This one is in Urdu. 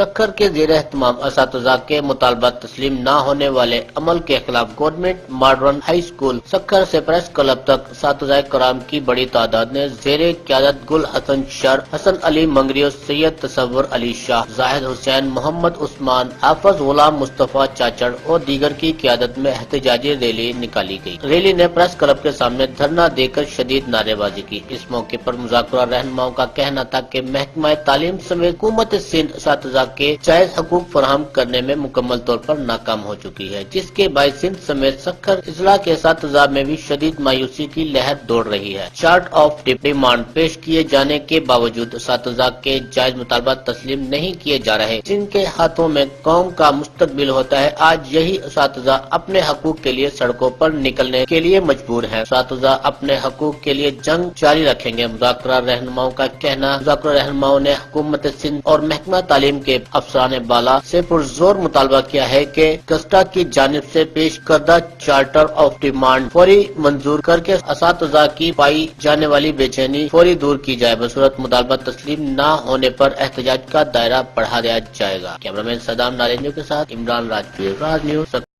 سکھر کے زیر اہتمام اساتذہ کے مطالبات تسلیم نہ ہونے والے عمل کے خلاف government modern high school Sukkur سے پریس کلب تک اساتذہ کرام کی بڑی تعداد نے زیر قیادت گل حسن شر، حسن علی منگریو، سید تصور علی شاہ، زاہد حسین، محمد عثمان، حافظ غلام مصطفیٰ چاچڑ اور دیگر کی قیادت میں احتجاجی ریلی نکالی گئی۔ ریلی نے پریس کلب کے سامنے دھرنا دے کر شدید نعرے بازی کی۔ اس موقع پر مذاکرہ رہنماؤں کا کہنا تھا کہ محکمہ تعلیم سمیت حکومت سندھ اساتذہ کے جائز حقوق فراہم کرنے میں مکمل طور پر ناکام ہو چکی ہے، جس کے باعث سندھ سمیت سکھر اضلاع کے اساتذہ میں بھی شدید مایوسی کی لہر دوڑ رہی ہے۔ چارٹ آف ڈیمانڈ پیش کیے جانے کے باوجود اساتذہ کے جائز مطالبات تسلیم نہیں کیے جا رہے، جن کے ہاتھوں میں قوم کا مستقبل ہوتا ہے۔ آج یہی اساتذہ اپنے حقوق کے لیے سڑکوں پر نکلنے کے لیے مجبور ہیں۔ اساتذہ اپنے حقوق کے لیے جنگ جاری رکھیں گے۔ مذاکرہ رہنماؤں نے حکومت سندھ اور محکمہ تعلیم کے افسران بالا سے پرزور مطالبہ کیا ہے کہ گزٹا کی جانب سے پیش کردہ چارٹر آف ڈیمانڈ فوری منظور کر کے اساتذہ کی پائی جانے والی بے چینی فوری دور کی جائے، بصورت مطالبات تسلیم نہ ہونے پر احتجاج کا دائرہ بڑھا دیا جائے گا۔ کیمرہ مین صدام نارینجو کے ساتھ عمران راجپور، راج نیوز۔